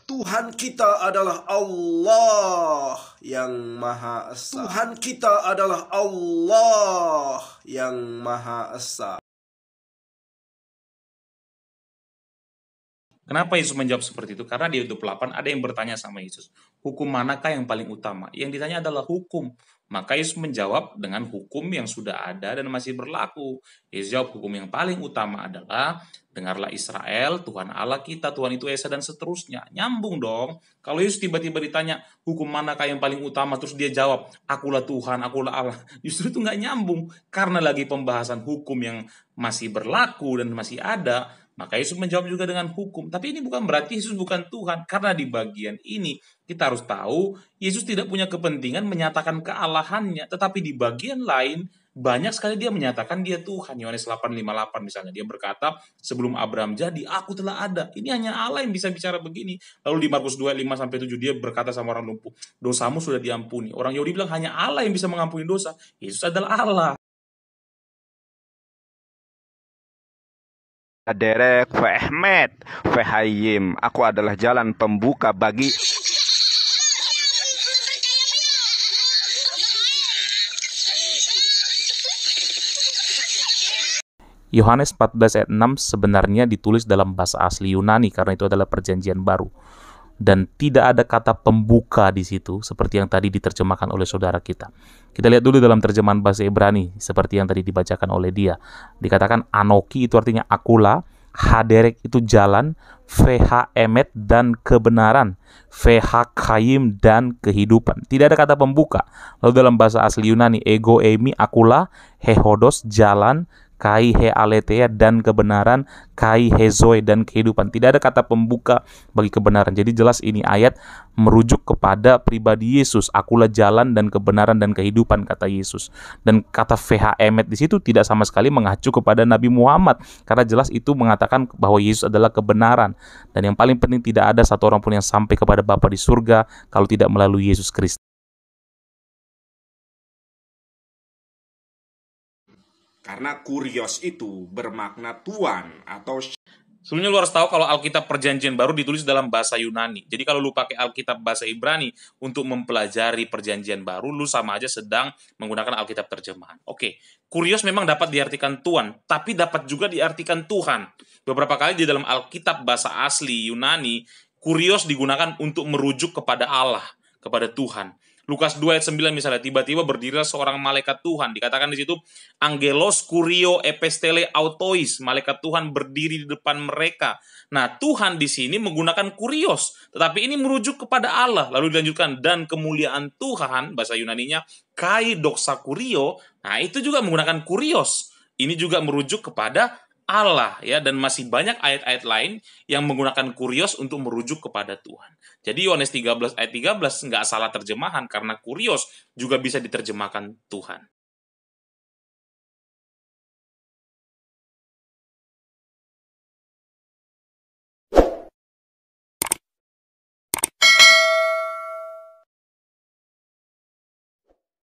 Tuhan kita adalah Allah yang Maha Esa. Tuhan kita adalah Allah yang Maha Esa. Kenapa Yesus menjawab seperti itu? Karena di Ayub 8 ada yang bertanya sama Yesus, hukum manakah yang paling utama? Yang ditanya adalah hukum. Maka Yesus menjawab dengan hukum yang sudah ada dan masih berlaku. Yesus jawab, hukum yang paling utama adalah, dengarlah Israel, Tuhan Allah kita, Tuhan itu Esa, dan seterusnya. Nyambung dong. Kalau Yesus tiba-tiba ditanya, hukum manakah yang paling utama? Terus dia jawab, akulah Tuhan, akulah Allah. Justru itu nggak nyambung. Karena lagi pembahasan hukum yang masih berlaku dan masih ada, maka Yesus menjawab juga dengan hukum. Tapi ini bukan berarti Yesus bukan Tuhan. Karena di bagian ini kita harus tahu Yesus tidak punya kepentingan menyatakan kealahannya. Tetapi di bagian lain banyak sekali dia menyatakan dia Tuhan. Yohanes 8:58 misalnya. Dia berkata, sebelum Abraham jadi, aku telah ada. Ini hanya Allah yang bisa bicara begini. Lalu di Markus 2:5-7 dia berkata sama orang lumpuh, dosamu sudah diampuni. Orang Yahudi bilang hanya Allah yang bisa mengampuni dosa. Yesus adalah Allah. Derek, Ahmed, Hayim, aku adalah jalan pembuka bagi Yohanes 14 ayat 6 sebenarnya ditulis dalam bahasa asli Yunani karena itu adalah perjanjian baru. Dan tidak ada kata pembuka di situ seperti yang tadi diterjemahkan oleh saudara kita. Kita lihat dulu dalam terjemahan bahasa Ibrani seperti yang tadi dibacakan oleh dia. Dikatakan Anoki itu artinya akulah, Haderek itu jalan, VH emet dan kebenaran, VH kayim dan kehidupan. Tidak ada kata pembuka. Lalu dalam bahasa asli Yunani ego emi akulah, hehodos jalan, kai he aletheia dan kebenaran, kai he zoe dan kehidupan. Tidak ada kata pembuka bagi kebenaran. Jadi jelas ini ayat merujuk kepada pribadi Yesus. Akulah jalan dan kebenaran dan kehidupan, kata Yesus. Dan kata VH emet di situ tidak sama sekali mengacu kepada Nabi Muhammad, karena jelas itu mengatakan bahwa Yesus adalah kebenaran. Dan yang paling penting, tidak ada satu orang pun yang sampai kepada Bapa di surga kalau tidak melalui Yesus Kristus. Karena kurios itu bermakna tuan atau. Sebelumnya lu harus tahu kalau Alkitab Perjanjian Baru ditulis dalam bahasa Yunani. Jadi kalau lu pakai Alkitab bahasa Ibrani untuk mempelajari Perjanjian Baru, lu sama aja sedang menggunakan Alkitab terjemahan. Oke, kurios memang dapat diartikan tuan, tapi dapat juga diartikan Tuhan. Beberapa kali di dalam Alkitab bahasa asli Yunani, kurios digunakan untuk merujuk kepada Allah, kepada Tuhan. Lukas 2 ayat 9 misalnya, tiba-tiba berdirilah seorang malaikat Tuhan. Dikatakan di situ, angelos kurio epistele autois, malaikat Tuhan berdiri di depan mereka. Nah, Tuhan di sini menggunakan kurios, tetapi ini merujuk kepada Allah. Lalu dilanjutkan, dan kemuliaan Tuhan, bahasa Yunaninya, kai doxa kurio, nah itu juga menggunakan kurios. Ini juga merujuk kepada Allah, ya, dan masih banyak ayat-ayat lain yang menggunakan kurios untuk merujuk kepada Tuhan. Jadi Yohanes 13 ayat 13 nggak salah terjemahan karena kurios juga bisa diterjemahkan Tuhan.